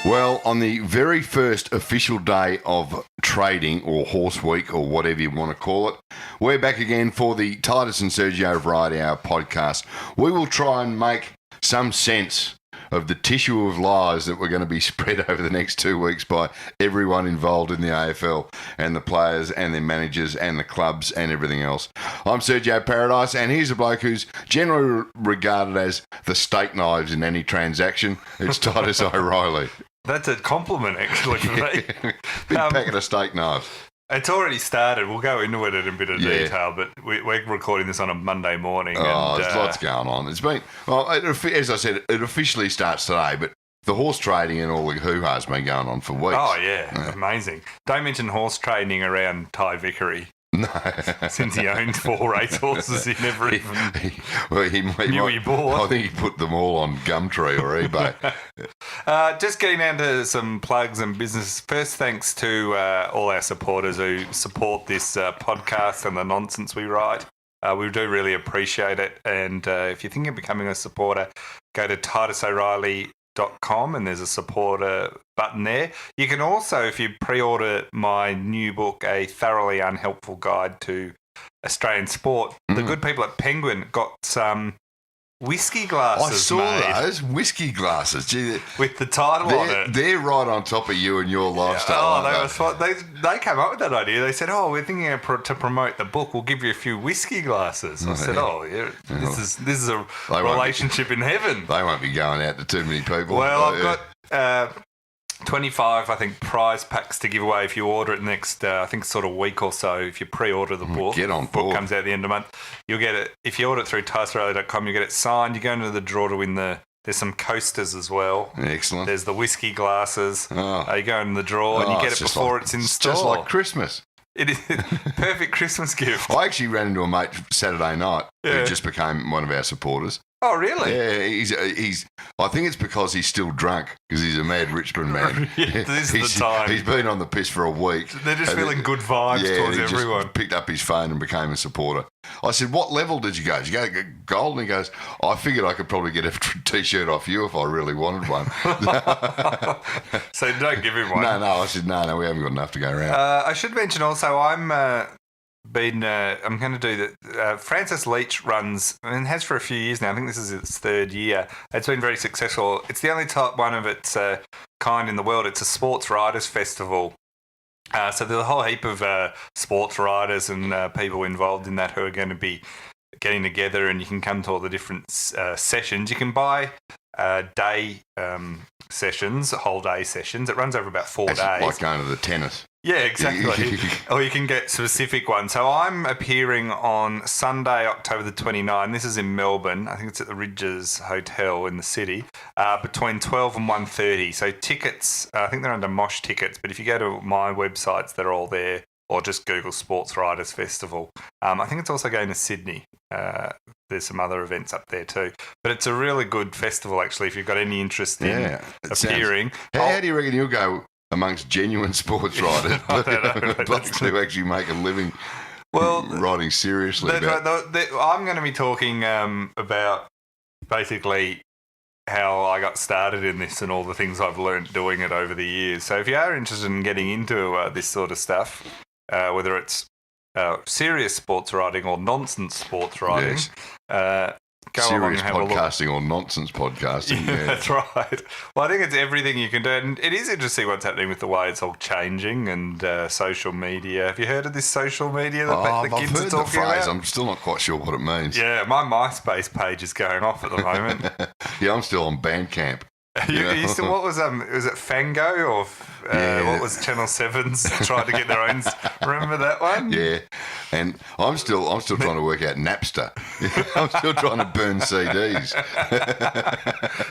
Well, on the very first official day of trading, or Horse Week, or whatever you want to call it, we're back again for the Titus and Sergio Variety Hour podcast. We will try and make some sense of the tissue of lies that we're going to be spread over the next 2 weeks by everyone involved in the AFL and the players and their managers and the clubs and everything else. I'm Sergio Paradise, and here's a bloke who's generally regarded as the steak knives in any transaction. It's Titus O'Reilly. That's a compliment, actually, for me. Big packet of steak knives. It's already started. We'll go into it in a bit of detail, but we're recording this on a Monday morning. There's lots going on. It's been, well, as I said, it officially starts today, but the horse trading and all the hoo-ha's been going on for weeks. Oh, yeah. Amazing. Don't mention horse trading around Ty Vickery. No. Since he owned 4 racehorses, he never even knew he bought. I think he put them all on Gumtree or eBay. Just getting down to some plugs and business. First, thanks to all our supporters who support this podcast and the nonsense we write. We do really appreciate it. And if you're thinking of becoming a supporter, go to TitusO'Reilly.com and there's a supporter button there. You can also, if you pre-order my new book, A Thoroughly Unhelpful Guide to Australian Sport, the good people at Penguin got some whiskey glasses I saw those whiskey glasses. Gee, with the title on it. They're right on top of you and your lifestyle. They came up with that idea. They said, we're thinking to promote the book, we'll give you a few whiskey glasses. I said, this is a relationship in heaven. They won't be going out to too many people. Well, I've got 25, I think, prize packs to give away if you order it next, I think, sort of week or so. If you pre-order the book, get on board. Book comes out at the end of the month. You'll get it. If you order it through TitusO'Reilly.com, you get it signed. You go into the draw to win there's some coasters as well. Excellent. There's the whiskey glasses. You go in the draw and you get it before it's in store. It's just like Christmas. It is perfect Christmas gift. I actually ran into a mate Saturday night who just became one of our supporters. Oh, really? Yeah, he's. I think it's because he's still drunk because he's a mad Richmond man. This is the time. He's been on the piss for a week. They're just feeling good vibes towards everyone. Just picked up his phone and became a supporter. I said, "What level did you go? Did you go gold?" And he goes, "I figured I could probably get a T-shirt off you if I really wanted one." So don't give him one. No. I said, no, we haven't got enough to go around. I should mention also, I'm going to do that. Francis Leach runs, and has for a few years now. I think this is its 3rd year. It's been very successful. It's the only one of its kind in the world. It's a sports riders festival. So there's a whole heap of sports riders and people involved in that who are going to be getting together, and you can come to all the different sessions. You can buy day sessions, whole day sessions. It runs over about 4 days. Like going to the tennis. Yeah, exactly. Or you can get specific ones. So I'm appearing on Sunday, October the 29th. This is in Melbourne. I think it's at the Ridges Hotel in the city, between 12 and 1:30. So tickets, I think they're under Mosh Tickets, but if you go to my websites, they're all there, or just Google Sports Riders Festival. I think it's also going to Sydney. There's some other events up there too. But it's a really good festival, actually, if you've got any interest in appearing. How do you reckon you'll go amongst genuine sports riders, but to actually make a living riding seriously? I'm going to be talking about basically how I got started in this and all the things I've learned doing it over the years. So if you are interested in getting into this sort of stuff, whether it's serious sports riding or nonsense sports riding, go serious along and have podcasting or nonsense podcasting. Yeah, that's right. Well, I think it's everything you can do. And it is interesting what's happening with the way it's all changing and social media. Have you heard of this social media that the kids are talking about? I'm still not quite sure what it means. Yeah, my MySpace page is going off at the moment. Yeah, I'm still on Bandcamp. You still, what was it Fango or what was Channel 7's tried to get their own? Remember that one? Yeah, and I'm still trying to work out Napster. I'm still trying to burn CDs.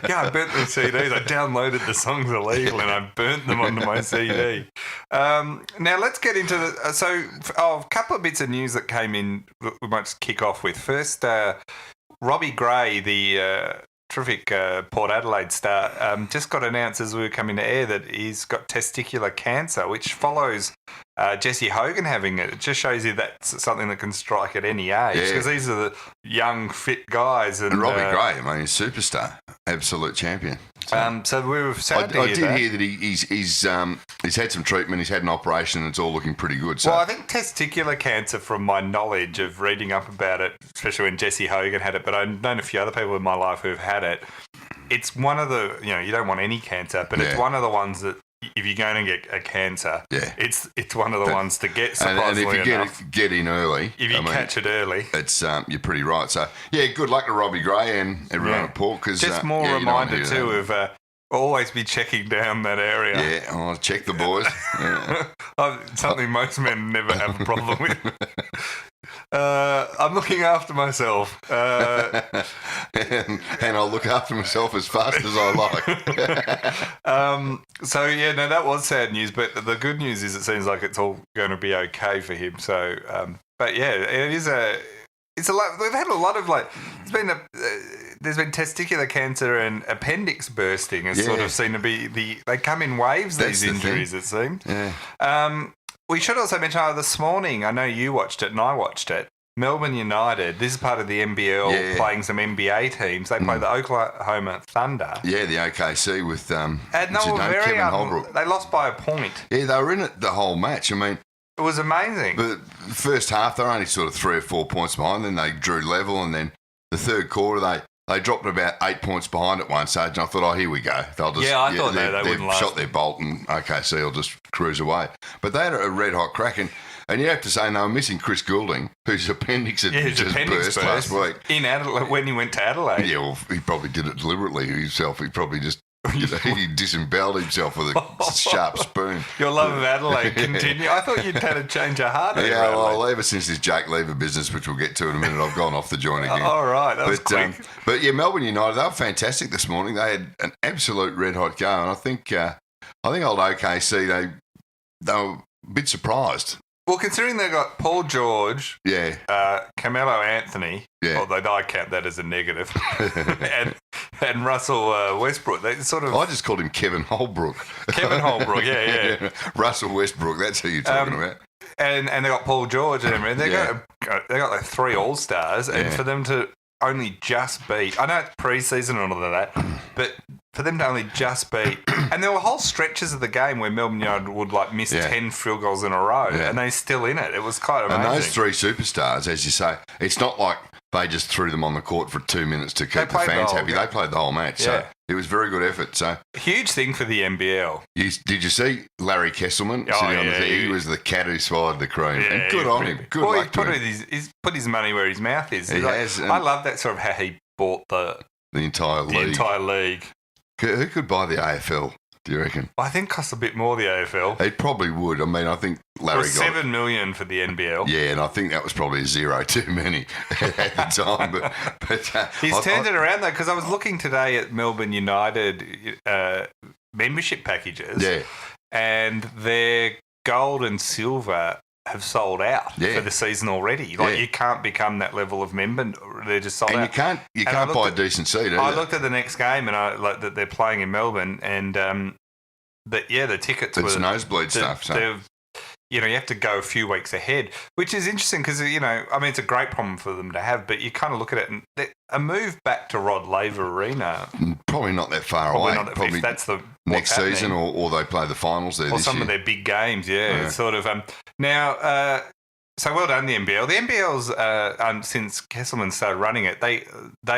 Yeah, I burnt the CDs. I downloaded the songs illegally and I burnt them onto my CD. Now let's get into a couple of bits of news that came in. We might just kick off with first. Robbie Gray, the terrific Port Adelaide star, just got announced as we were coming to air that he's got testicular cancer, which follows Jesse Hogan having it. It just shows you that's something that can strike at any age, because these are the young, fit guys. And Robbie Gray, I mean, he's a superstar, absolute champion. So we were sad to I hear did that. hear that he's had some treatment, he's had an operation, and it's all looking pretty good. So. Well, I think testicular cancer, from my knowledge of reading up about it, especially when Jesse Hogan had it, but I've known a few other people in my life who have had it. It's one of the, you don't want any cancer, but it's one of the ones that if you're going to get a cancer, it's one of the ones to get, surprisingly and if you enough. get in early, if you catch it early, it's you're pretty right. So good luck to Robbie Gray and everyone at Port. Cause, just more reminder too of always be checking down that area. Yeah, I'll check the boys. Something most men never have a problem with. I'm looking after myself. And I'll look after myself as fast as I like. That was sad news, but the good news is it seems like it's all going to be okay for him. So, it's a lot. We've had a lot of there's been testicular cancer and appendix bursting has sort of seemed to be they come in waves, these injuries, it seems. Yeah. We should also mention this morning, I know you watched it and I watched it, Melbourne United, this is part of the NBL playing some NBA teams. They play the Oklahoma Thunder. Yeah, the OKC with and they were very Kevin Holbrook. They lost by a point. Yeah, they were in it the whole match. I mean, it was amazing. The first half, they were only sort of 3 or 4 points behind. Then they drew level, and then the third quarter, they dropped about 8 points behind at one stage. And I thought, here we go. They'll just I thought they wouldn't last. Shot their bolt, and OKC will just cruise away. But they had a red hot crack, and you have to say they were missing Chris Goulding, whose appendix had just burst last week in Adelaide when he went to Adelaide. Yeah, well, he probably did it deliberately himself. He probably just. He disemboweled himself with a sharp spoon. Your love of Adelaide continue. I thought you'd had a change of heart. Yeah, well, ever since this Jake Lever business, which we'll get to in a minute, I've gone off the joint again. All right, that was quick. But Melbourne United, they were fantastic this morning. They had an absolute red hot go, and I think old OKC they were a bit surprised. Well, considering they got Paul George, Carmelo Anthony, although I count that as a negative, and Russell Westbrook, they sort of. I just called him Kevin Holbrook. Kevin Holbrook, yeah. Russell Westbrook, that's who you're talking about. And they got Paul George and everything. They got like 3 All Stars, and for them to only just beat. I know it's pre-season and all of that, but for them to only just beat, and there were whole stretches of the game where Melbourne United would miss 10 field goals in a row, and they're still in it. It was quite amazing. And those 3 superstars, as you say, it's not like they just threw them on the court for 2 minutes to keep the fans happy. They played the whole match, so it was very good effort. So huge thing for the NBL. Did you see Larry Kesselman sitting on the thing? He was the cat who swallowed the cream. Yeah, and good on him. Good luck to him. He's put his money where his mouth is. He has. I love that sort of how he bought the entire league. Who could buy the AFL, do you reckon? I think it costs a bit more, the AFL. It probably would. I mean, I think Larry got $7 million for the NBL. Yeah, and I think that was probably a zero too many at the time. But he's turned it around, though, because I was looking today at Melbourne United membership packages. Yeah. And their gold and silver have sold out for the season already. You can't become that level of member. They're just sold out. And you can't buy a decent seat either. I looked at the next game and that they're playing in Melbourne, and the tickets were... It's nosebleed stuff. So. You have to go a few weeks ahead, which is interesting because, it's a great problem for them to have, but you kind of look at it and a move back to Rod Laver Arena... Probably not that far away. Probably if that's next season or they play the finals there this year. Or some of their big games, It's sort of... Now... So well done, the NBL. The NBL's, since Kesselman started running it, they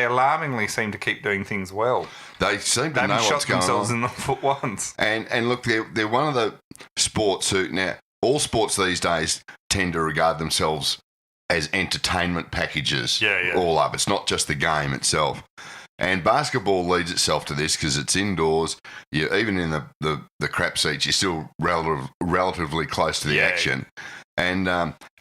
alarmingly seem to keep doing things well. They seem to know what's going on. They haven't shot themselves in the foot once. And look, they're one of the sports who... Now, all sports these days tend to regard themselves as entertainment packages all up. It's not just the game itself. And basketball leads itself to this because it's indoors. Even in the crap seats, you're still relatively close to the action. And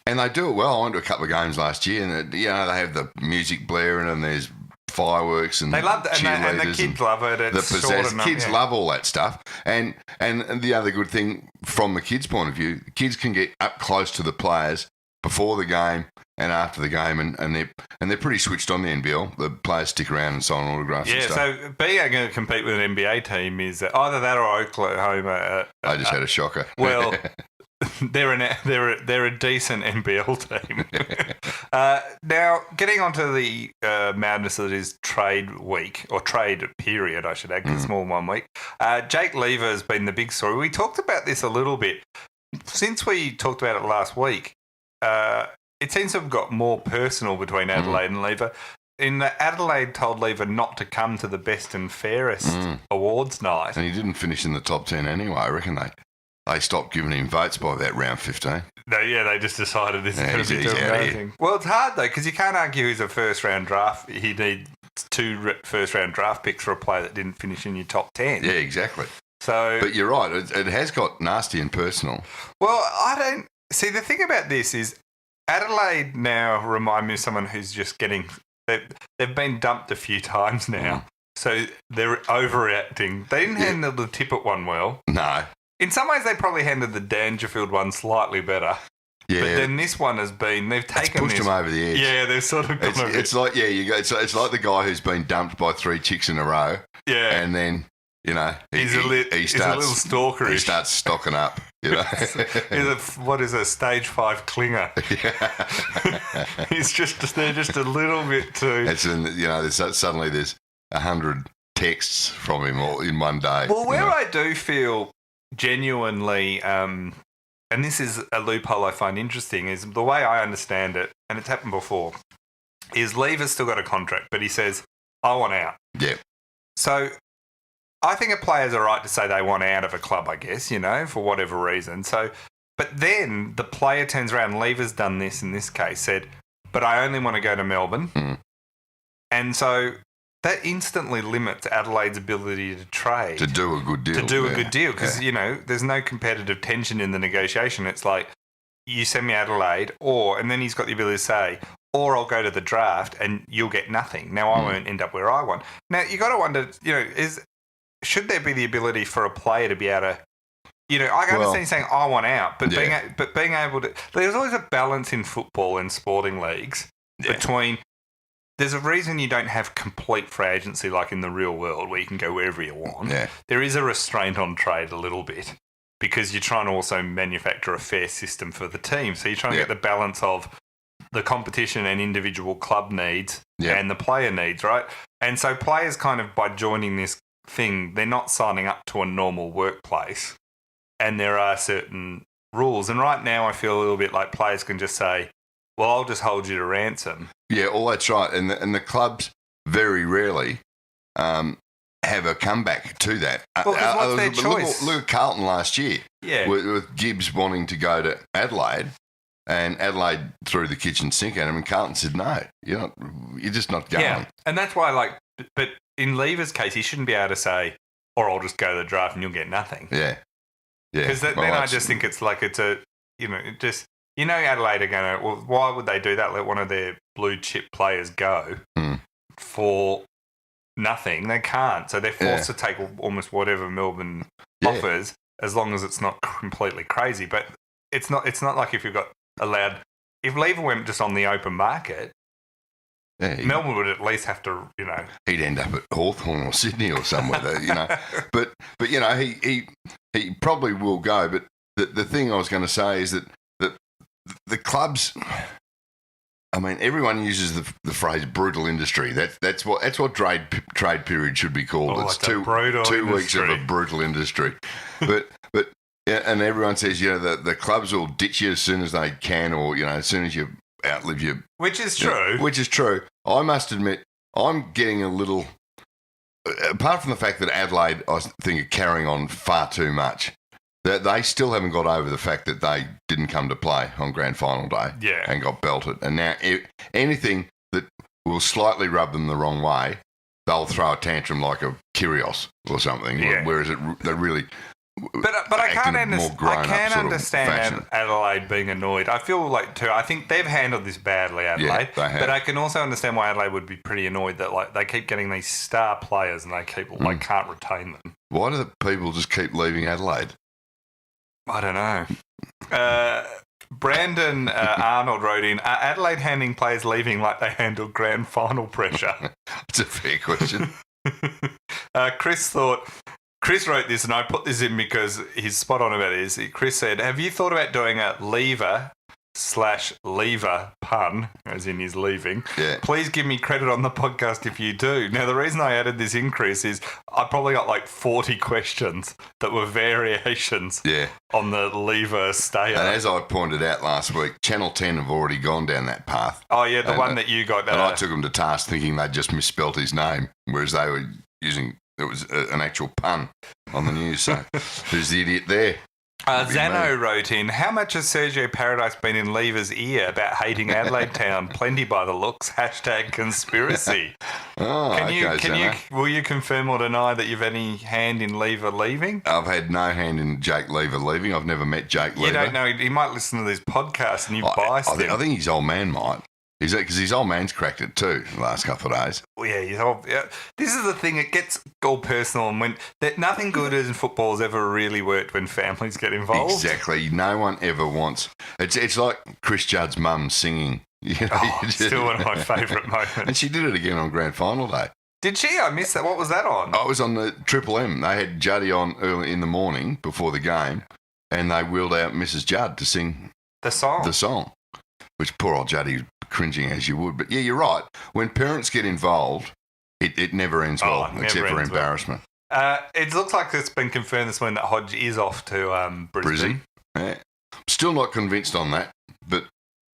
they do it well. I went to a couple of games last year, and they have the music blaring and there's fireworks and they love that, and the kids love it. It's kids love all that stuff. And the other good thing from the kids' point of view, kids can get up close to the players before the game and after the game, and they're pretty switched on the NBL. The players stick around and sign autographs. and stuff. So being going to compete with an NBA team is either that or Oklahoma. I just had a shocker. Well. they're a decent NBL team. Now, getting onto the madness that is trade week, or trade period, I should add, because it's more than 1 week. Jake Lever has been the big story. We talked about this a little bit. Since we talked about it last week, it seems to have got more personal between Adelaide and Lever. Adelaide told Lever not to come to the best and fairest awards night. And he didn't finish in the top 10 anyway. I reckon they stopped giving him votes by that round 15. They just decided this is going to be too amazing. Well, it's hard, though, because you can't argue he's a first-round draft. He needs 2 first-round draft picks for a player that didn't finish in your top 10. Yeah, exactly. So, but you're right. It has got nasty and personal. Well, I don't... See, the thing about this is Adelaide now remind me of someone who's just getting... They've been dumped a few times now, so they're overreacting. They didn't handle the Tippett one well. No. In some ways, they probably handled the Dangerfield one slightly better. Yeah. But then this one has been, they've taken pushed them over the edge. Yeah, they've sort of gone it's like, you go. It's like the guy who's been dumped by 3 chicks in a row. Yeah. And then, he's a little stalker. He starts stocking up, What is a stage 5 clinger? Yeah. They're just a little bit too. Suddenly there's 100 texts from him all in one day. Well, I do feel genuinely, and this is a loophole I find interesting, is the way I understand it, and it's happened before, is Lever's still got a contract, but he says, I want out. Yeah. So I think a player's a right to say they want out of a club, I guess, for whatever reason. So, but then the player turns around, Lever's done this in this case, said, but I only want to go to Melbourne. And so that instantly limits Adelaide's ability to trade. To do a good deal. Because, there's no competitive tension in the negotiation. It's like, you send me Adelaide, and then he's got the ability to say, or I'll go to the draft and you'll get nothing. Now, I won't end up where I want. Now, you got to wonder, should there be the ability for a player to be able to, I can understand you saying, I want out, but being able to, there's always a balance in football and sporting leagues between, there's a reason you don't have complete free agency like in the real world where you can go wherever you want. Yeah. There is a restraint on trade a little bit because you're trying to also manufacture a fair system for the team. So you're trying to get the balance of the competition and individual club needs and the player needs, right? And so players kind of, by joining this thing, they're not signing up to a normal workplace and there are certain rules. And right now I feel a little bit like players can just say, well, I'll just hold you to ransom. Yeah, well, that's right. And the clubs very rarely have a comeback to that. Well, what's their choice? Look at Carlton last year. Yeah. With Gibbs wanting to go to Adelaide, and Adelaide threw the kitchen sink at him, and Carlton said, no, you're just not going. Yeah, and that's why, but in Lever's case, he shouldn't be able to say, or I'll just go to the draft and you'll get nothing. Yeah. Because then I just think it's like Adelaide are going to, well, why would they do that? Let one of their blue chip players go for nothing. They can't. So they're forced to take almost whatever Melbourne offers, as long as it's not completely crazy. But it's not like if you've got allowed, if Lever went just on the open market, Melbourne would at least have to, he'd end up at Hawthorn or Sydney or somewhere, But he probably will go. But the thing I was going to say is that the clubs, I mean, everyone uses the phrase brutal industry. That's what trade period should be called. It's 2 weeks of a brutal industry. but and everyone says, the clubs will ditch you as soon as they can, or as soon as you outlive your. Which is true. Which is true. I must admit, I'm getting a little. Apart from the fact that Adelaide, I think, are carrying on far too much. They still haven't got over the fact that they didn't come to play on grand final day and got belted. And now anything that will slightly rub them the wrong way, they'll throw a tantrum like a Kyrgios or something. Yeah. Whereas they really... But I can understand Adelaide being annoyed. I feel like, too, I think they've handled this badly, Adelaide. Yeah, they have. But I can also understand why Adelaide would be pretty annoyed that they keep getting these star players and they can't retain them. Why do the people just keep leaving Adelaide? I don't know. Brandon Arnold wrote in, are Adelaide handling players leaving like they handled grand final pressure? It's a fair question. Chris thought Chris wrote this, and I put this in because he's spot on about this. Chris said, have you thought about doing a lever/lever pun, as in he's leaving? Yeah. Please give me credit on the podcast if you do. Now, the reason I added this in, Chris, is I probably got like 40 questions that were variations on the lever stayer. And as I pointed out last week, Channel 10 have already gone down that path. Oh, yeah, the one that you got. And I took them to task thinking they'd just misspelt his name, whereas they were using... It was an actual pun on the news. So who's the idiot there? Zano wrote in, how much has Sergio Paradise been in Lever's ear about hating Adelaide Town? Plenty by the looks. #conspiracy. Will you confirm or deny that you've any hand in Lever leaving? I've had no hand in Jake Lever leaving. I've never met Jake Lever. You don't know. He might listen to this podcast and you biased him. I think his old man might. Because his old man's cracked it too the last couple of days. Well, yeah. This is the thing. It gets all personal, and when nothing good in football has ever really worked when families get involved. Exactly. No one ever wants. It's like Chris Judd's mum singing. Still one of my favourite moments. And she did it again on grand final day. Did she? I missed that. What was that on? I was on the Triple M. They had Juddy on early in the morning before the game, and they wheeled out Mrs. Judd to sing the song. Which poor old Juddy cringing as you would. But yeah, you're right. When parents get involved, it never ends well, except for embarrassment. It looks like it's been confirmed this morning that Hodge is off to Brisbane. Yeah. Still not convinced on that, but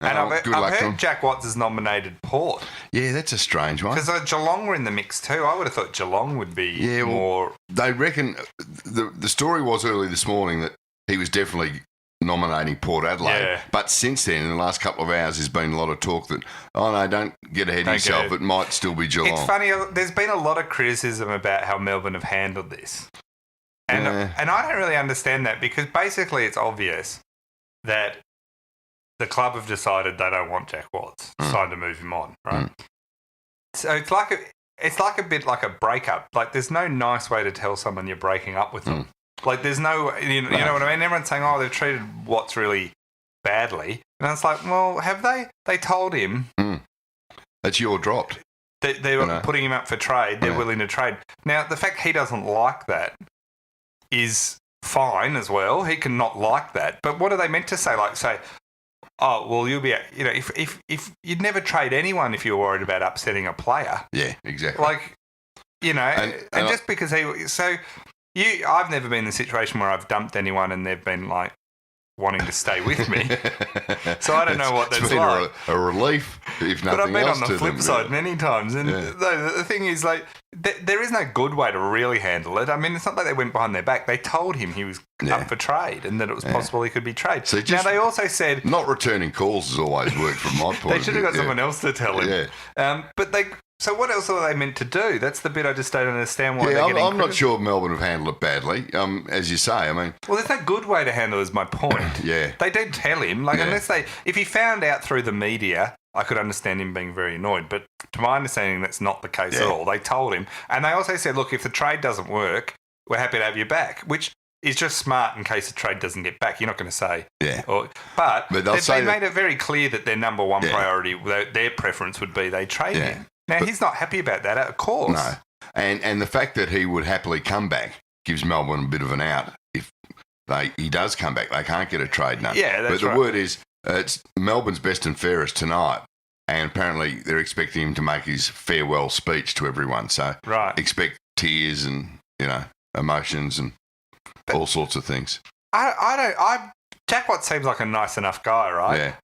I've heard Jack Watts has nominated Port. Yeah, that's a strange one. Because Geelong were in the mix too. I would have thought Geelong would be more... They reckon... The story was early this morning that he was definitely nominating Port Adelaide. Yeah. But since then, in the last couple of hours, there's been a lot of talk that, don't get ahead of yourself. It might still be Geelong. It's funny. There's been a lot of criticism about how Melbourne have handled this. And I don't really understand that because basically it's obvious that the club have decided they don't want Jack Watts. It's time to move him on, right? So it's like a bit like a breakup. Like there's no nice way to tell someone you're breaking up with them. Like, there's no, you know what I mean? Everyone's saying, they've treated Watts really badly. And it's like, well, have they? They told him. That you're dropped. They were putting him up for trade. They're willing to trade. Now, the fact he doesn't like that is fine as well. He can not like that. But what are they meant to say? Like, say, you'll be, if you'd never trade anyone if you were worried about upsetting a player. Yeah, exactly. Like, and just because I've never been in a situation where I've dumped anyone and they've been like wanting to stay with me. So I don't know what that's like. A relief, if nothing else. But I've been on the flip side many times. And the thing is, like, there is no good way to really handle it. I mean, it's not like they went behind their back. They told him he was up for trade and that it was possible he could be traded. So now, they also said... Not returning calls has always worked from my point of view. They should have got someone else to tell him. Yeah. So what else are they meant to do? That's the bit I just don't understand why they're getting I'm not sure Melbourne have handled it badly, as you say. I mean... Well, there's no good way to handle it is my point. Yeah. They did tell him. Like, if he found out through the media, I could understand him being very annoyed. But to my understanding, that's not the case at all. They told him. And they also said, look, if the trade doesn't work, we're happy to have you back, which is just smart in case the trade doesn't get back. You're not going to say... Yeah. But they made it very clear that their number one priority, their preference would be they trade him. Now, he's not happy about that, of course. No. And the fact that he would happily come back gives Melbourne a bit of an out. If he does come back, they can't get a trade done. Yeah, that's right. But the word is, it's Melbourne's best and fairest tonight. And apparently they're expecting him to make his farewell speech to everyone. So expect tears and, emotions and all sorts of things. Jack Watts seems like a nice enough guy, right?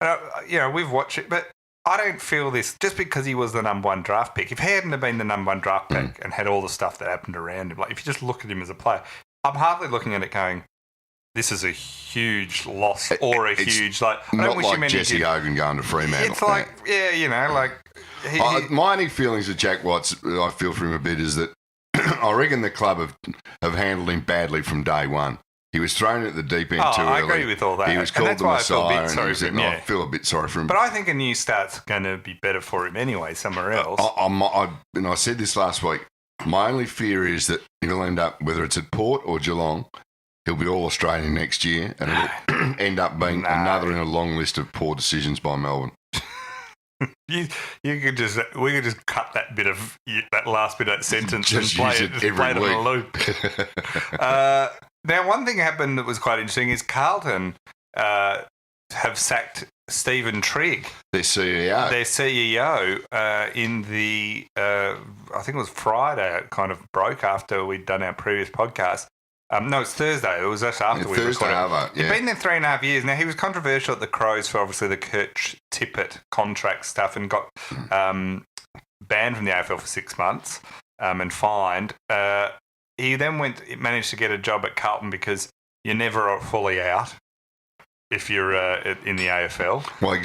Yeah. We've watched it, but I don't feel this just because he was the number one draft pick. If he hadn't have been the number one draft pick and had all the stuff that happened around him, like if you just look at him as a player, I'm hardly looking at it going, this is a huge loss or a huge, like... I don't wish like Jesse Hogan going to Fremantle. It's like, my only feelings of Jack Watts, I feel for him a bit, is that I reckon the club have handled him badly from day one. He was thrown at the deep end too early. I agree with all that. He was called the Messiah, I feel a bit sorry for him. But I think a new start's going to be better for him anyway, somewhere else. I said this last week. My only fear is that he'll end up, whether it's at Port or Geelong, he'll be all Australian next year, and it'll end up being another in a long list of poor decisions by Melbourne. we could just cut that bit of that last bit of that sentence Just and use it every play it on a week. loop. Now, one thing happened that was quite interesting is Carlton have sacked Steven Trigg, Their CEO. their CEO, in the I think it was Friday. It kind of broke after we'd done our previous podcast. No, it's Thursday. It was just after we Thursday, recorded. yeah. He'd been there 3.5 years. Now, he was controversial at the Crows for obviously the Kurt Tippett contract stuff and got banned from the AFL for 6 months and fined. He then managed to get a job at Carlton because you're never fully out if you're in the AFL. Well,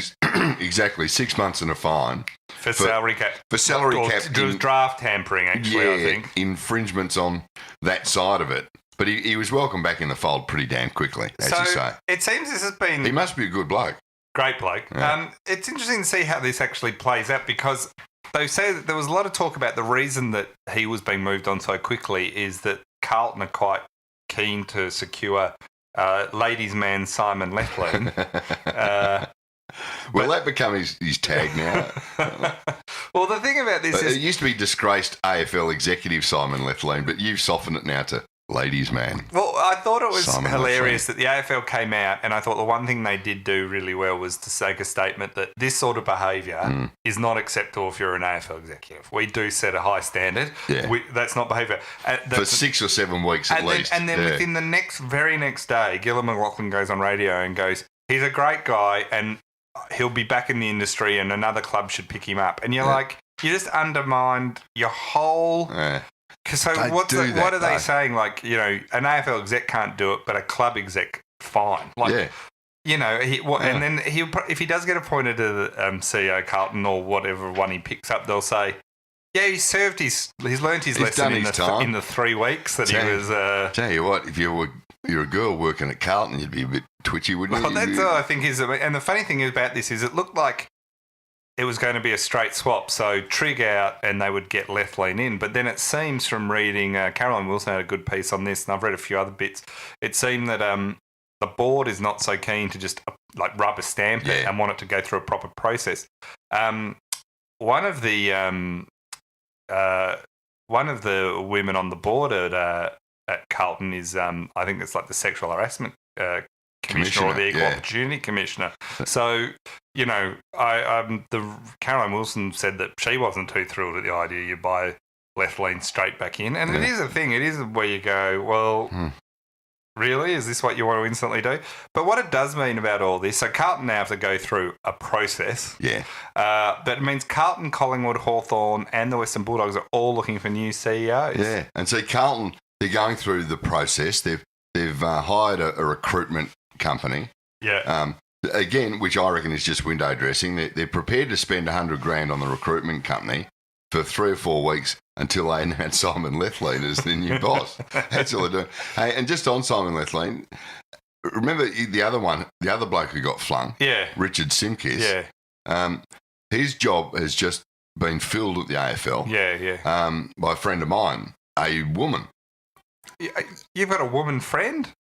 exactly. 6 months and a fine. For salary cap. For salary cap. It was draft tampering, actually, I think. Infringements on that side of it. But he was welcomed back in the fold pretty damn quickly, as you say. It seems this has been... He must be a good bloke. Great bloke. Yeah. It's interesting to see how this actually plays out because they say that there was a lot of talk about the reason that he was being moved on so quickly is that Carlton are quite keen to secure ladies' man Simon Lethlean. Will that become his tag now? Well, the thing about this is... It used to be disgraced AFL executive Simon Lethlean, but you've softened it now to ladies' man. Well, I thought it was Simon hilarious that the AFL came out, and I thought the one thing they did do really well was to make a statement that this sort of behaviour is not acceptable if you're an AFL executive. We do set a high standard. Yeah. That's not behaviour. For 6 or 7 weeks at least. And then within the very next day, Gillum McLaughlin goes on radio and goes, he's a great guy and he'll be back in the industry and another club should pick him up. And you're like, you just undermined your whole... So what are they saying? Like, you know, an AFL exec can't do it, but a club exec, fine. Like, you know, and then if he does get appointed to the CEO Carlton or whatever one he picks up, they'll say, yeah, he's learned his lesson in the 3 weeks that he was. Tell you what, if you're a girl working at Carlton, you'd be a bit twitchy, wouldn't you? Well, that's all I think is. And the funny thing about this is, it looked like it was going to be a straight swap. So Trigg out and they would get Lethlean in. But then it seems from reading, Caroline Wilson had a good piece on this, and I've read a few other bits. It seemed that the board is not so keen to just like rubber stamp it and want it to go through a proper process. One of the women on the board at Carlton is, I think it's like the sexual harassment commissioner or the equal opportunity commissioner. So, you know, Caroline Wilson said that she wasn't too thrilled at the idea you buy Lethlean straight back in. And it is a thing. It is where you go, well, really? Is this what you want to instantly do? But what it does mean about all this, so Carlton now have to go through a process. Yeah. That means Carlton, Collingwood, Hawthorn and the Western Bulldogs are all looking for new CEOs. Yeah. And so Carlton, they're going through the process. They've hired a recruitment company. Yeah. Again, which I reckon is just window dressing. They're prepared to spend $100,000 on the recruitment company for 3 or 4 weeks until they announce Simon Lethlean as the new boss. That's all they're doing. Hey, and just on Simon Lethlean, remember the other bloke who got flung? Yeah. Richard Simkis. Yeah. His job has just been filled at the AFL. Yeah. By a friend of mine, a woman. You've got a woman friend?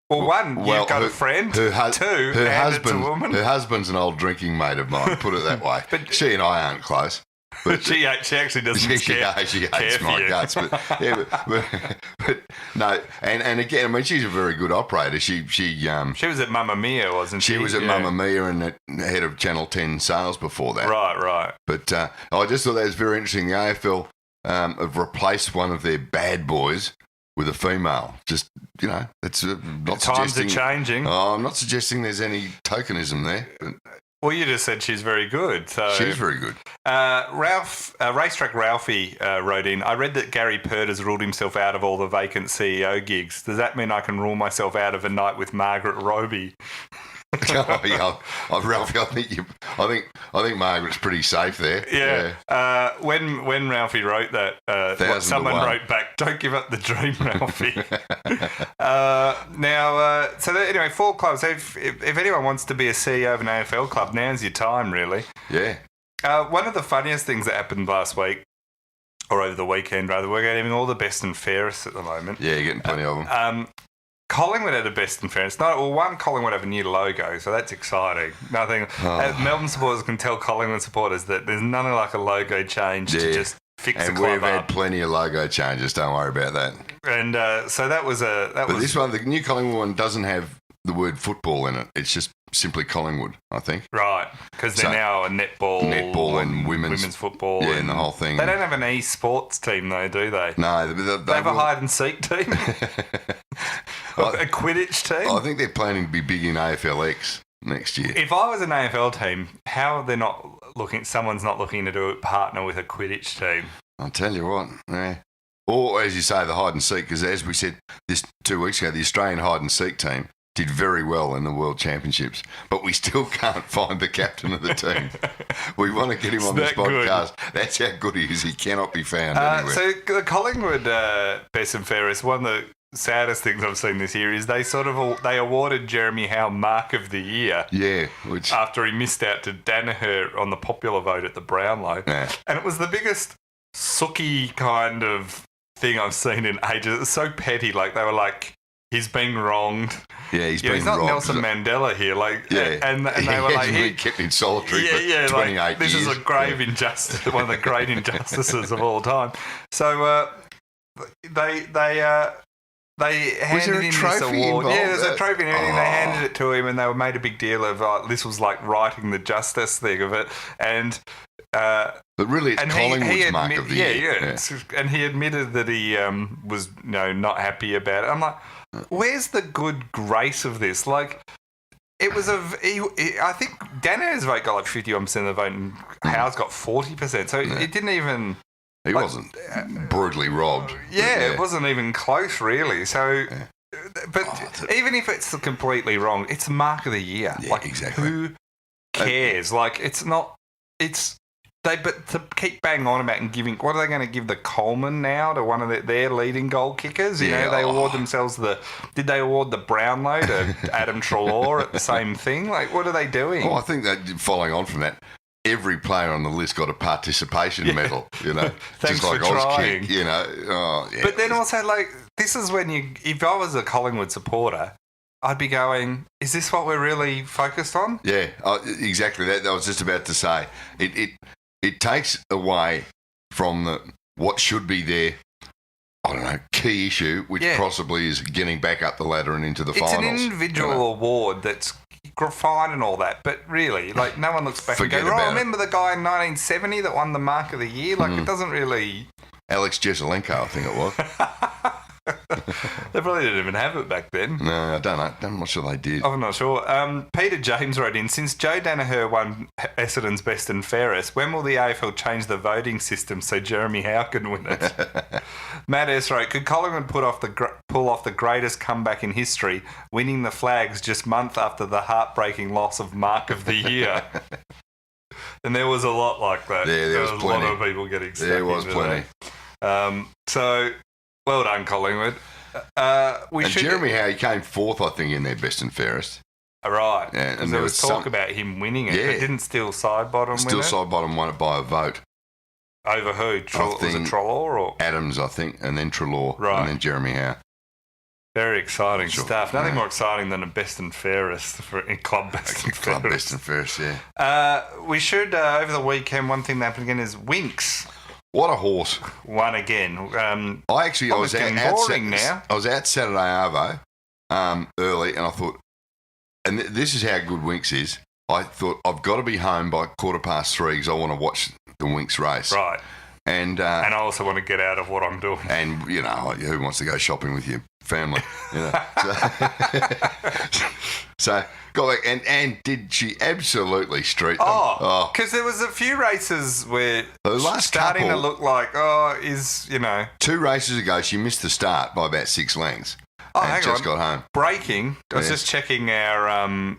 Well, you've got a friend. Two, it's a woman. Her husband's an old drinking mate of mine, put it that way. But she and I aren't close. But she actually doesn't care. She hates my guts. But no, and again, I mean, she's a very good operator. She was at Mamma Mia, wasn't she? She was at Mamma Mia and head of Channel 10 sales before that. Right. But I just thought that was very interesting. The AFL have replaced one of their bad boys with a female. Just, you know, it's not times are changing. I'm not suggesting there's any tokenism there. But well, you just said she's very good. So she's very good. Racetrack Ralphie wrote in, I read that Gary Pert has ruled himself out of all the vacant CEO gigs. Does that mean I can rule myself out of a night with Margaret Roby? Ralphie, I think Margaret's pretty safe there. Yeah. When Ralphie wrote that, someone wrote back, "Don't give up the dream, Ralphie." Anyway, 4 clubs. If anyone wants to be a CEO of an AFL club, now's your time, really. Yeah. One of the funniest things that happened last week, or over the weekend rather, we're getting all the best and fairest at the moment. Yeah, you're getting plenty of them. Collingwood had a best and fairness. One, Collingwood have a new logo, so that's exciting. Nothing. Melbourne supporters can tell Collingwood supporters that there's nothing like a logo change to just fix the club And we've had plenty of logo changes. Don't worry about that. And so that was But this one, the new Collingwood one, doesn't have the word football in it. It's just simply Collingwood, I think. Right, because they're now a netball and women's football. Yeah, and the whole thing. They don't have an e-sports team though, do they? No. They have a hide-and-seek team? A Quidditch team? I think they're planning to be big in AFLX next year. If I was an AFL team, how are they not looking? Someone's not looking to do a partner with a Quidditch team. I'll tell you what, yeah. Or, as you say, the hide-and-seek, because as we said this 2 weeks ago, the Australian hide-and-seek team did very well in the World Championships, but we still can't find the captain of the team. We want to get him on this podcast. Good. That's how good he is. He cannot be found anywhere. So the Collingwood best and fairest, one of the saddest things I've seen this year is they awarded Jeremy Howe Mark of the Year. Yeah, after he missed out to Danaher on the popular vote at the Brownlow. Yeah. And it was the biggest sooky kind of thing I've seen in ages. It was so petty. Like, they were like, he's being wronged. Yeah, he's been he's not robbed. Nelson Mandela here. Like, yeah. And they were like, he kept in solitary for 28 like, this years. This is a grave injustice, one of the great injustices of all time. So they handed him this award. Involved? Yeah, there's a trophy and everything. They handed it to him, and they made a big deal of this was like writing the justice thing of it, and. But really, it's Collingwood's Mark of the Year. Yeah. And he admitted that he was not happy about it. I'm like, where's the good grace of this? Like, it was I think Danaher's vote got like 51% of the vote, and Howe's got 40%. So it didn't even. He wasn't brutally robbed. Yeah, it wasn't even close, really. So. Yeah. But even if it's completely wrong, it's Mark of the Year. Yeah, like, exactly. Who cares? Like, it's not. It's. But to keep banging on about and giving, what are they going to give the Coleman now to one of their leading goal kickers? You know, they award themselves did they award the Brownlow to Adam Treloar at the same thing? Like, what are they doing? Well, I think that following on from that, every player on the list got a participation medal, Thanks just like for trying. Auskick, But then also, like, this is when if I was a Collingwood supporter, I'd be going, is this what we're really focused on? Yeah, exactly. That I was just about to say. It takes away from what should be their, I don't know, key issue, which possibly is getting back up the ladder and into the finals. It's an individual award that's fine and all that, but really, like, no one looks back and goes, remember the guy in 1970 that won the Mark of the Year? Like, it doesn't really... Alex Jeselenko, I think it was. They probably didn't even have it back then. No, I don't know. I'm not sure they did. I'm not sure. Peter James wrote in, since Joe Danaher won Essendon's best and fairest, when will the AFL change the voting system so Jeremy Howe can win it? Matt S. wrote, could Collingwood pull off the greatest comeback in history, winning the Flags just month after the heartbreaking loss of Mark of the Year? And there was a lot like that. Yeah, there was plenty. A lot of people getting stuck There was plenty. So... Well done, Collingwood. Jeremy Howe, he came fourth, I think, in their best and fairest. Right. Yeah, and there was talk about him winning it. Yeah. But didn't Steel Sidebottom win it? Steel Sidebottom won it by a vote. Over who? Was it Treloar or? Adams, I think, and then Treloar, and then Jeremy Howe. Very exciting stuff. Nothing more exciting than a best and fairest in club best and fairest. Club best and fairest, yeah. We should, over the weekend, one thing that happened again is Winx. What a horse. Won again. I was out Saturday Arvo early, and I thought, and this is how good Winx is. I thought, I've got to be home by 3:15 because I want to watch the Winx race. Right. And I also want to get out of what I'm doing. And, who wants to go shopping with your family? So got back, and did she absolutely street them? Because there was a few races where the last starting couple, to look like, 2 races ago, she missed the start by about 6 lengths. Hang just on. Got home. Breaking. I was just checking our... our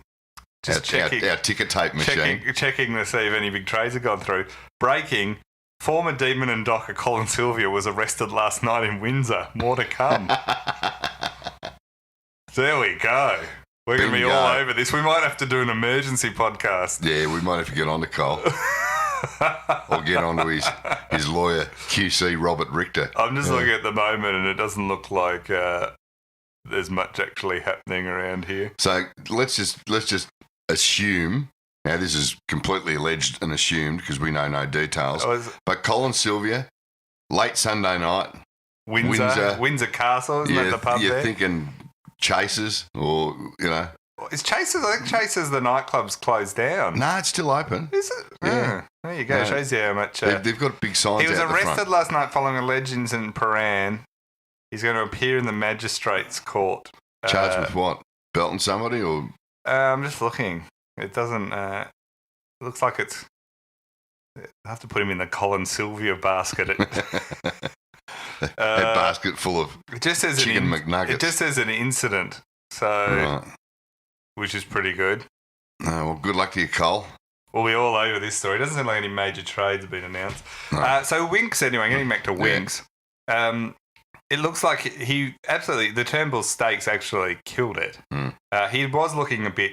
ticker tape machine. Checking to see if any big trades have gone through. Breaking. Former Demon and Docker Colin Sylvia was arrested last night in Windsor. More to come. There we go. We're going to be all over this. We might have to do an emergency podcast. Yeah, we might have to get on to Cole. Or get on to his lawyer, QC Robert Richter. I'm just looking at the moment and it doesn't look like there's much actually happening around here. So let's just assume. Now this is completely alleged and assumed because we know no details. But Colin Sylvia, late Sunday night, Windsor Castle, isn't that the pub you're there? thinking Chasers or, Is Chasers? I think Chasers, the nightclub's closed down. No, it's still open. Is it? Yeah. There you go. No. Shows you how much... They've got big signs out the front. He was arrested last night following alleged incident in Paran. He's going to appear in the magistrate's court. Charged with what? Belting somebody or... I'm just looking. It doesn't... it looks like it's... I have to put him in the Colin Sylvia basket. A basket full of chicken McNuggets. It just says an incident, so which is pretty good. Well, good luck to you, Cole. We'll be all over this story. It doesn't seem like any major trades have been announced. No. So Winx, anyway, getting back to Winx, it looks like the Turnbull Stakes actually killed it. He was looking a bit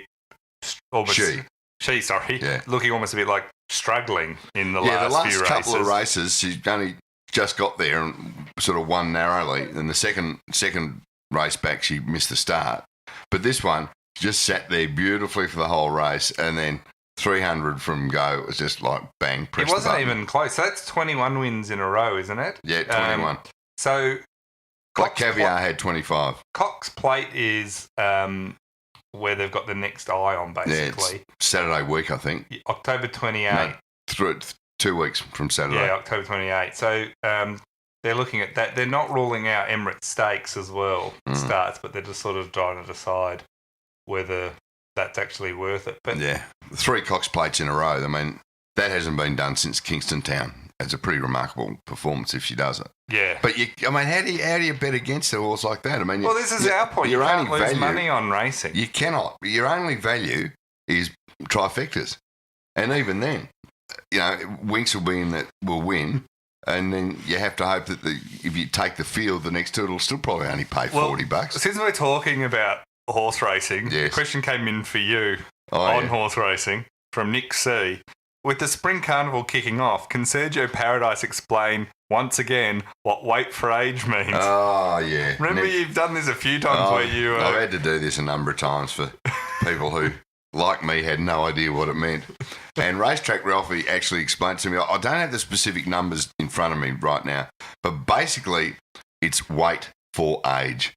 almost... looking almost a bit like struggling in the last few races. Couple of races, she only just got there and sort of won narrowly. And the second race back, she missed the start. But this one just sat there beautifully for the whole race, and then 300 from go, it was just like bang, press the button. It wasn't even close. So that's 21 wins in a row, isn't it? Yeah, 21. So Black Caviar had 25. Cox Plate is where they've got the next eye on, basically. Yeah, it's Saturday week, I think. October 28. No, 2 weeks from Saturday. Yeah, October 28. So they're looking at that. They're not ruling out Emirates Stakes as well starts, but they're just sort of trying to decide whether that's actually worth it. But yeah, 3 Cox Plates in a row. I mean, that hasn't been done since Kingston Town. It's a pretty remarkable performance if she does it. Yeah. But, how do you bet against a horse like that? I mean, well, this is our point. You can't lose money on racing. You cannot. Your only value is trifectas. And even then, Winx will win. And then you have to hope that if you take the field, the next two it'll still probably only pay $40. Since we're talking about horse racing, yes. A question came in for you on horse racing from Nick C. With the Spring Carnival kicking off, can Sergio Paradise explain once again what wait for age means? Oh, yeah. Remember, you've done this a few times where you... I've had to do this a number of times for people who, like me, had no idea what it meant. And Racetrack Ralphie actually explained to me, I don't have the specific numbers in front of me right now, but basically it's wait for age.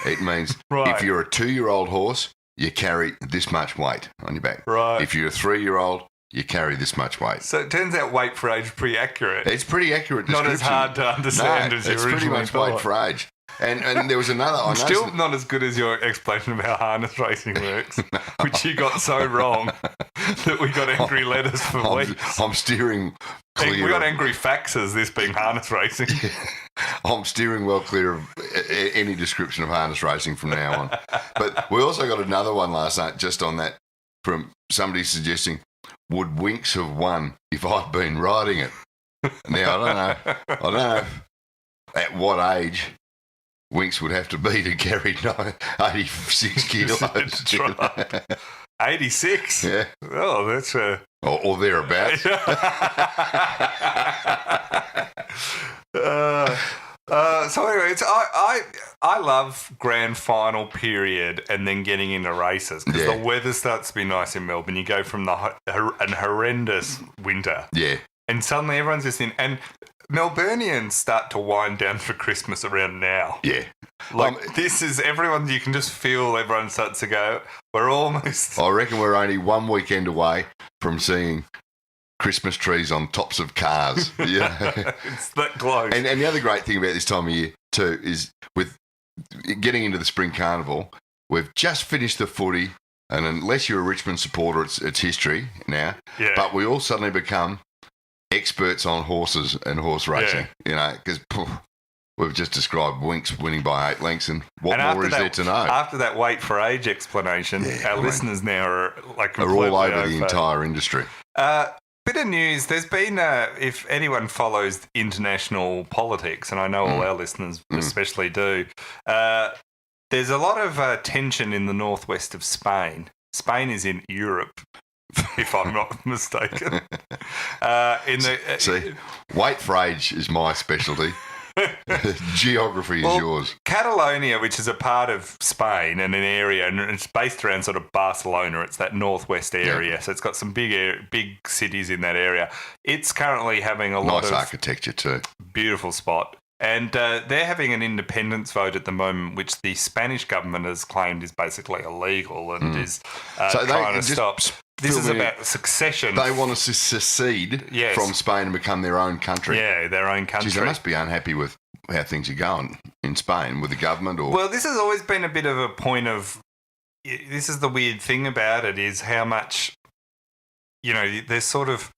It means if you're a 2-year-old horse, you carry this much weight on your back. Right. If you're a 3-year-old, you carry this much weight. So it turns out wait for age is pretty accurate. It's pretty accurate description. Not as hard to understand as you originally it's pretty much thought. wait for age. And there was another... Still not as good as your explanation of how harness racing works, which you got so wrong that we got angry letters for weeks. I'm steering clear. We got angry faxes, this being harness racing. I'm steering well clear of any description of harness racing from now on. But we also got another one last night just on that from somebody suggesting, would Winx have won if I'd been riding it? Now, I don't know at what age Winx would have to be to carry 86 kilos. That's right. 86? Yeah. Oh, that's a... Or thereabouts. So anyway, I love grand final period and then getting into races because the weather starts to be nice in Melbourne. You go from an horrendous winter. Yeah. And suddenly everyone's just in... And Melburnians start to wind down for Christmas around now. Yeah. This is everyone, you can just feel everyone starts to go, we're almost... I reckon we're only one weekend away from seeing Christmas trees on tops of cars. Yeah. It's that close. And the other great thing about this time of year too is with getting into the Spring Carnival, we've just finished the footy, and unless you're a Richmond supporter, it's history now. Yeah. But we all suddenly become experts on horses and horse racing, because we've just described Winx winning by 8 lengths, and what more is there to know? After that wait for age explanation, our listeners now are all over the entire industry. Bit of news, there's been, if anyone follows international politics, and I know all our listeners especially do, there's a lot of tension in the northwest of Spain. Spain is in Europe, if I'm not mistaken. See, wait for age is my specialty. Geography is yours. Catalonia, which is a part of Spain and an area, and it's based around sort of Barcelona. It's that northwest area, so it's got some big cities in that area. It's currently having a lot of nice architecture too. Beautiful spot. And they're having an independence vote at the moment, which the Spanish government has claimed is basically illegal and is trying to stop. This is about succession. They want to secede from Spain and become their own country. Yeah, their own country. Geez, they must be unhappy with how things are going in Spain with the government. Or Well, this has always been a bit of a point of... This is the weird thing about it, is how much, there's sort of...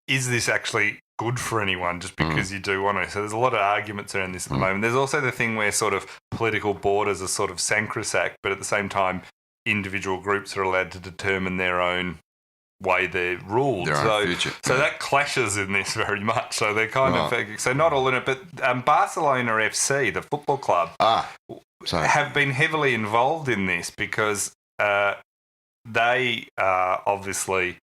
Is this actually good for anyone just because you do want to? So there's a lot of arguments around this at the moment. There's also the thing where sort of political borders are sort of sacrosanct, but at the same time, individual groups are allowed to determine their own way they're ruled. Their own future. So that clashes in this very much. So they're kind of... So not all in it, but Barcelona FC, the football club, have been heavily involved in this because they are obviously...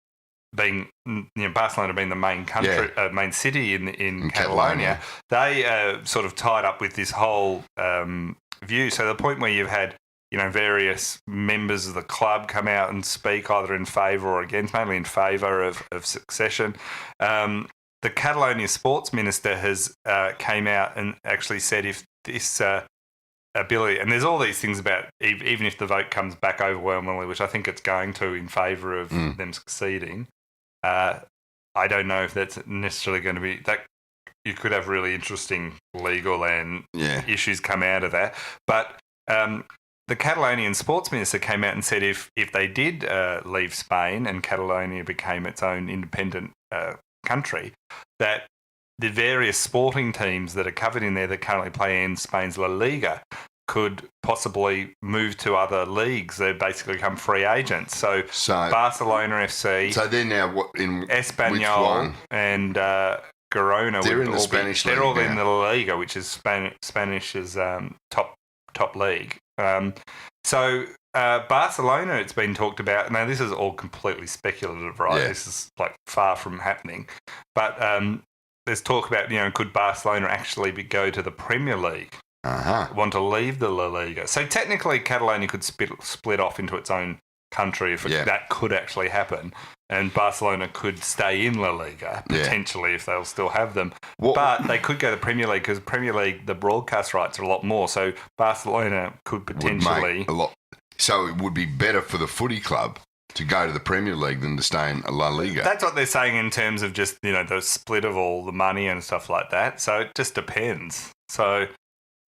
Barcelona being the main country, main city in Catalonia, they sort of tied up with this whole view. So the point where you've had, various members of the club come out and speak either in favour or against, mainly in favour of succession. The Catalonia sports minister has came out and actually said if this ability, and there's all these things about even if the vote comes back overwhelmingly, which I think it's going to in favour of them succeeding. I don't know if that's necessarily going to be that. You could have really interesting legal and issues come out of that. But the Catalonian sports minister came out and said if they did leave Spain and Catalonia became its own independent country, that the various sporting teams that are covered in there that currently play in Spain's La Liga could possibly move to other leagues. They basically become free agents. So Barcelona FC. So they're now in Espanyol and Girona. They're in the Spanish league. They're all now. in the La Liga, which is Spanish's top league. So Barcelona, it's been talked about. Now this is all completely speculative, right? Yeah. This is like far from happening. But there's talk about could Barcelona actually go to the Premier League? Want to leave the La Liga. So technically Catalonia could split off into its own country if that could actually happen, and Barcelona could stay in La Liga potentially if they'll still have them. But they could go to the Premier League because Premier League, the broadcast rights are a lot more, so Barcelona could potentially... So it would be better for the footy club to go to the Premier League than to stay in La Liga. That's what they're saying in terms of just, the split of all the money and stuff like that. So it just depends. So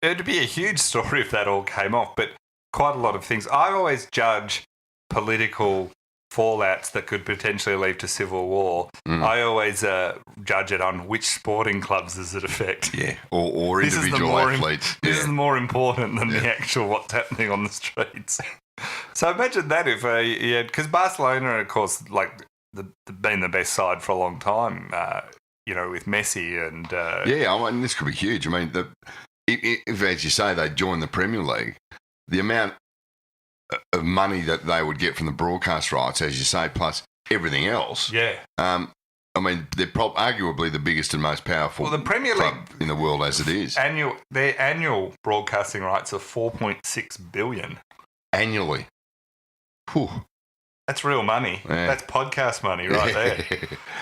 it'd be a huge story if that all came off, but quite a lot of things. I always judge political fallouts that could potentially lead to civil war. I always judge it on which sporting clubs does it affect. Yeah, or individual athletes. This is more important than the actual what's happening on the streets. So imagine that if, because Barcelona, of course, been the best side for a long time, with Messi and... I mean, this could be huge. I mean, if, as you say, they join the Premier League, the amount of money that they would get from the broadcast rights, as you say, plus everything else. Yeah. I mean, they're arguably the biggest and most powerful the Premier club League in the world as it is. Their annual broadcasting rights are $4.6 billion. Annually. Whew. That's real money. Yeah. That's podcast money right there.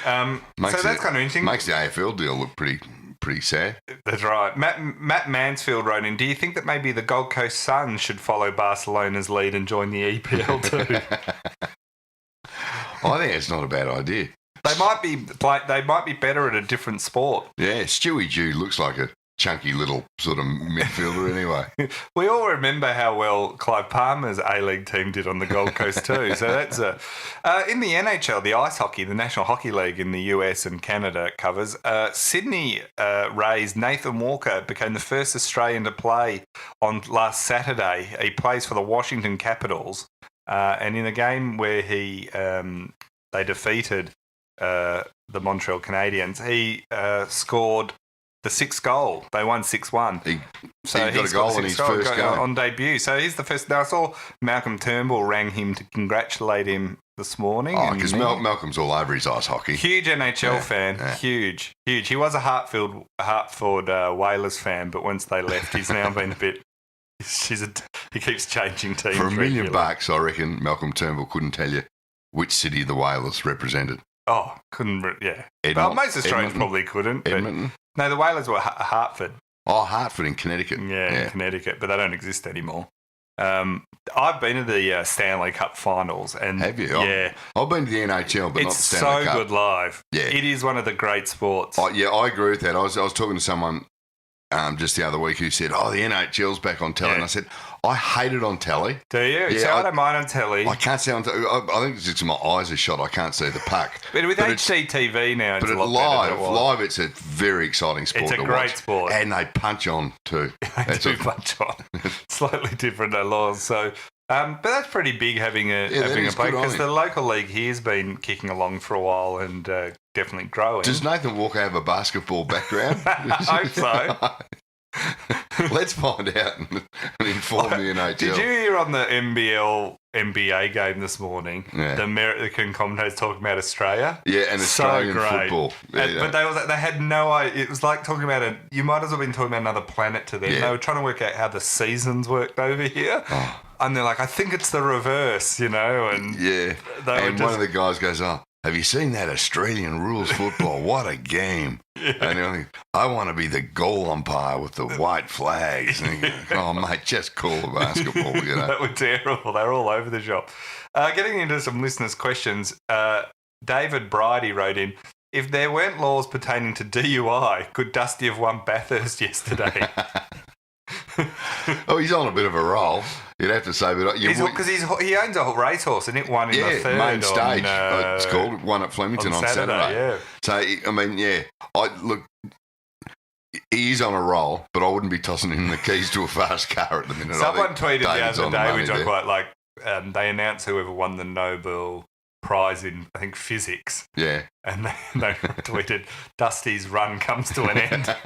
So that's kind of interesting. Makes the AFL deal look pretty sad. That's right. Matt Mansfield wrote in, do you think that maybe the Gold Coast Suns should follow Barcelona's lead and join the EPL too? I think it's not a bad idea. They might be better at a different sport. Yeah, Stewie Jew looks like a chunky little sort of midfielder anyway. We all remember how well Clive Palmer's A-League team did on the Gold Coast too. So that's in the NHL, the ice hockey, the National Hockey League in the US and Canada covers. Sydney Rays Nathan Walker became the first Australian to play on last Saturday. He plays for the Washington Capitals, and in a game where they defeated the Montreal Canadiens, he scored the sixth goal. They won 6-1. He got a goal in his first game. On debut. So he's the first. Now, I saw Malcolm Turnbull rang him to congratulate him this morning. Oh, because Malcolm's all over his ice hockey. Huge NHL fan. Yeah. Huge. He was a Hartford Whalers fan, but once they left, he's now been a bit... he keeps changing teams. For $1 million, I reckon Malcolm Turnbull couldn't tell you which city the Whalers represented. Oh, couldn't, yeah. Well, most Australians probably couldn't. Edmonton? No, the Whalers were Hartford. Oh, Hartford in Connecticut. Yeah, in Connecticut, but they don't exist anymore. I've been to the Stanley Cup finals. And have you? Yeah. I've been to the NHL, but not the Stanley Cup. It's so good live. Yeah. It is one of the great sports. Oh, yeah, I agree with that. I was talking to someone just the other week who said, the NHL's back on telly. Yeah. And I said, I hate it on telly. Do you? Yeah, I don't mind on telly. I can't see on telly. I think it's just my eyes are shot. I can't see the puck. But with HGTV now, it's a lot better. Live, it's a very exciting sport to watch. It's a great sport. And they punch on too. They do punch on. Slightly different laws. So, but that's pretty big having a break because the local league here's been kicking along for a while and definitely growing. Does Nathan Walker have a basketball background? I hope so. Let's find out and inform the NHL. Did you hear on the NBA game this morning, the American commentators talking about Australia? Yeah, and Australian football. Yeah, but they had no idea. It was like talking about you might as well have been talking about another planet to them. Yeah. They were trying to work out how the seasons worked over here. Oh. And they're like, I think it's the reverse, And one of the guys goes, have you seen that Australian rules football? What a game. Yeah. And I think, I want to be the goal umpire with the white flags. And mate, just call the basketball, That was terrible. They were all over the shop. Getting into some listeners' questions, David Bridie wrote in, if there weren't laws pertaining to DUI, could Dusty have won Bathurst yesterday? He's on a bit of a roll. You'd have to say, but because he owns a racehorse and it won in the third main stage. It's called won at Flemington on Saturday. Yeah. So he's on a roll, but I wouldn't be tossing him the keys to a fast car at the minute. Someone tweeted the other day, which I quite like. They announced whoever won the Nobel Prize in, I think, physics. Yeah, and they tweeted, "Dusty's run comes to an end."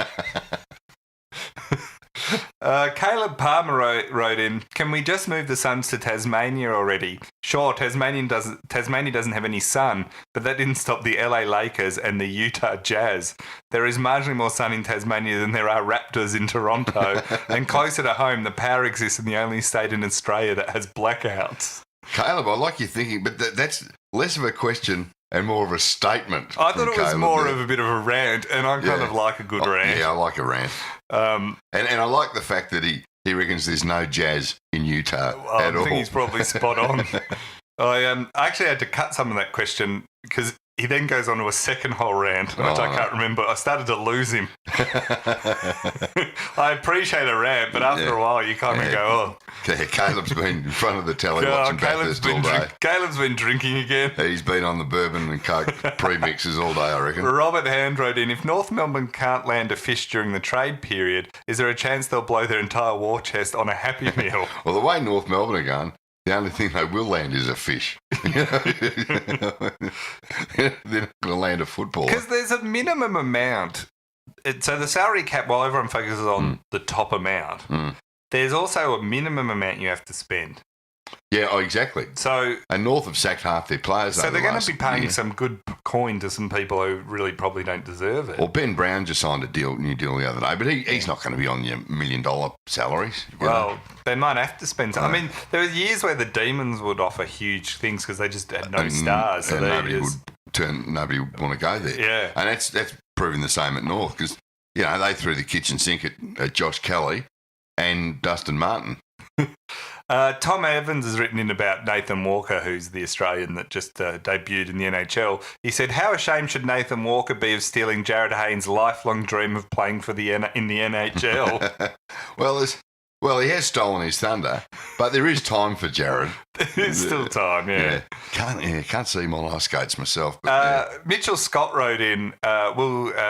Caleb Palmer wrote in, can we just move the Suns to Tasmania already? Sure, Tasmania doesn't have any sun, but that didn't stop the LA Lakers and the Utah Jazz. There is marginally more sun in Tasmania than there are Raptors in Toronto, and closer to home, the power exists in the only state in Australia that has blackouts. Caleb, I like your thinking, but that's less of a question and more of a statement. I thought it was more of a bit of a rant, and I kind of like a good rant. Yeah, I like a rant. And I like the fact that he reckons there's no jazz in Utah at all. I think he's probably spot on. I actually had to cut some of that question because he then goes on to a second whole rant, which I can't remember. I started to lose him. I appreciate a rant, but after a while you kind of go, Caleb's been in front of the telly watching Bathurst all day. Caleb's been drinking again. He's been on the bourbon and coke premixes all day, I reckon. Robert Hand wrote in, if North Melbourne can't land a fish during the trade period, is there a chance they'll blow their entire war chest on a Happy Meal? Well, the way North Melbourne are going, the only thing they will land is a fish. They're not going to land a football. Because there's a minimum amount. So the salary cap, while everyone focuses on the top amount, there's also a minimum amount you have to spend. Yeah, exactly. And North have sacked half their players. So they're going to be paying some good coin to some people who really probably don't deserve it. Well, Ben Brown just signed a new deal the other day, but he's not going to be on your $1 million salaries. Well, they might have to spend some. I mean, there were years where the Demons would offer huge things because they just had no stars. So nobody would want to go there. Yeah. And that's proving the same at North because, they threw the kitchen sink at Josh Kelly and Dustin Martin. Tom Evans has written in about Nathan Walker, who's the Australian that just debuted in the NHL. He said, how ashamed should Nathan Walker be of stealing Jared Haynes' lifelong dream of playing for in the NHL? Well, he has stolen his thunder, but there is time for Jared. There's still time, yeah. Can't see him on ice skates myself. But, Mitchell Scott wrote in,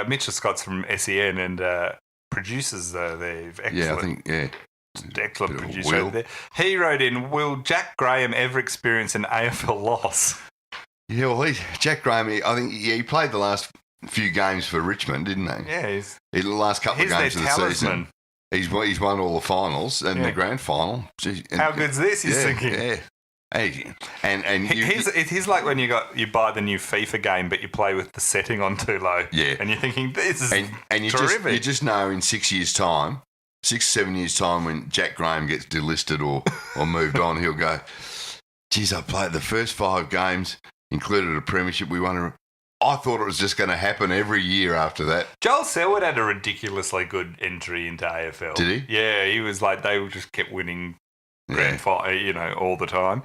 Mitchell Scott's from SEN and produces the excellent. Yeah, I think, excellent producer over there. He wrote in, will Jack Graham ever experience an AFL loss? Yeah, well, Jack Graham, I think he played the last few games for Richmond, didn't he? Yeah, In the last couple of games of the season. He's won all the finals and the grand final. How good's this? He's thinking. Yeah. Hey, and he's like when you buy the new FIFA game, but you play with the setting on too low. Yeah, and you're thinking this is and you terrific. You just know in 6 years' time, 7 years' time, when Jack Graham gets delisted or moved on, he'll go, "Geez, I played the first 5 games, included a premiership. We won. I thought it was just going to happen every year after that." Joel Selwood had a ridiculously good entry into AFL. Did he? Yeah, he was like, they just kept winning grand final, all the time.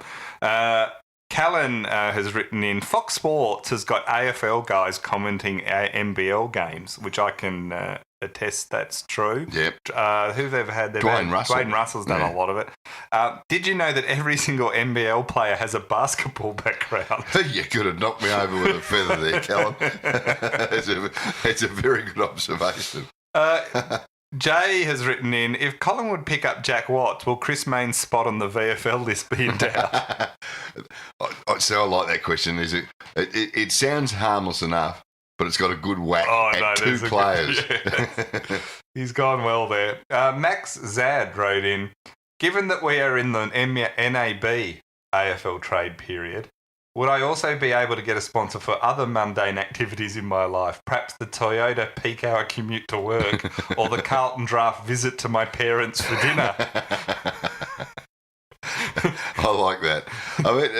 Callan has written in, Fox Sports has got AFL guys commenting NBL games, which I can attest that's true. Yep. Who they've had? Dwayne Russell. Dwayne Russell's done a lot of it. Did you know that every single NBL player has a basketball background? You could have knocked me over with a feather there, Callan. It's a very good observation. Jay has written in, if Collingwood pick up Jack Watts, will Chris Mayne's spot on the VFL list be in doubt? So I like that question. It sounds harmless enough, but it's got a good whack at 2 players. He's gone well there. Max Zad wrote in, given that we are in the NAB AFL Trade Period, would I also be able to get a sponsor for other mundane activities in my life? Perhaps the Toyota peak hour commute to work or the Carlton draft visit to my parents for dinner. I like that. I mean,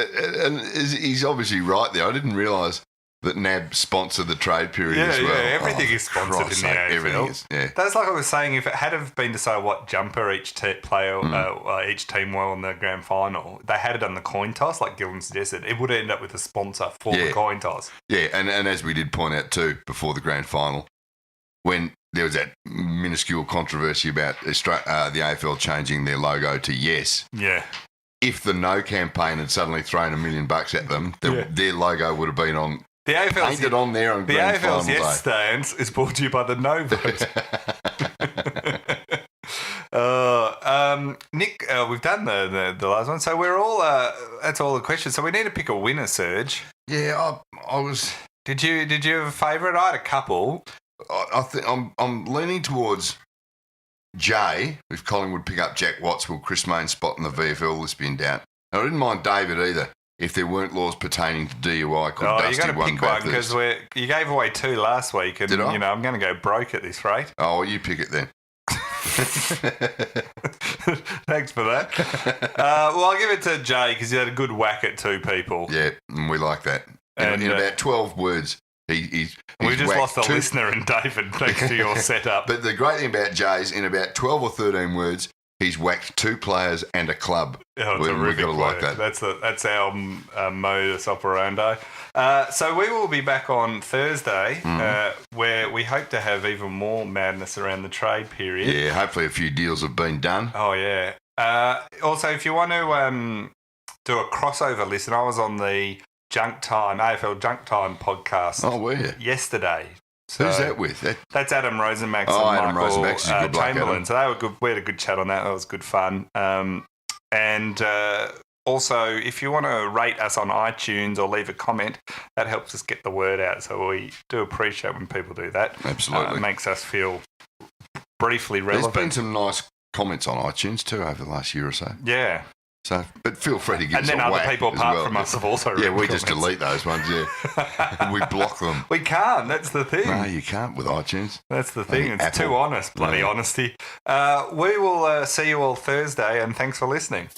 and he's obviously right there. I didn't realise that NAB sponsored the trade period as well. Yeah, everything is sponsored in the AFL. Everything is, yeah. That's like I was saying, if it had have been to say what jumper each each team wore in the grand final, they had it on the coin toss, like Gillen suggested, it would end up with a sponsor for the coin toss. Yeah, and as we did point out too, before the grand final, when there was that minuscule controversy about the AFL changing their logo to Yes. Yeah. If the No campaign had suddenly thrown $1 million at them, their logo would have been on... The AFL's painted on there on grand final day. The AFL's Yes stance is brought to you by the No vote. Nick, we've done the last one, so we're all that's all the questions. So we need to pick a winner, Serge. Yeah, I was. Did you have a favourite? I had a couple. I think I'm leaning towards Jay. If Collingwood pick up Jack Watts, will Chris Mayne's spot in the VFL list be in doubt? I didn't mind David either. If there weren't laws pertaining to DUI, could Dusty you got to pick one because you gave away 2 last week, and I'm going to go broke at this rate. Oh, well, you pick it then. Thanks for that. Well, I'll give it to Jay because he had a good whack at 2 people. Yeah, and we like that. In about 12 words, we just lost a listener in David thanks to your setup. But the great thing about Jay is in about 12 or 13 words, he's whacked 2 players and a club. Oh, we've got to like that. That's our modus operandi. So we will be back on Thursday, where we hope to have even more madness around the trade period. Yeah, hopefully a few deals have been done. Oh, yeah. Also, if you want to do a crossover listen, I was on the AFL Junk Time podcast. Oh, were you? Yesterday. So who's that with? That's Adam Rosenmax and Michael Chamberlain. So they were good. We had a good chat on that. That was good fun. And also, if you want to rate us on iTunes or leave a comment, that helps us get the word out. So we do appreciate when people do that. Absolutely. It makes us feel briefly relevant. There's been some nice comments on iTunes too over the last year or so. Yeah. So, but feel free to give us a whack. And then other people apart from us have also written we just delete those ones, we block them. We can't, that's the thing. No, you can't with iTunes. That's the thing, it's too honest, bloody honesty. We will see you all Thursday, and thanks for listening.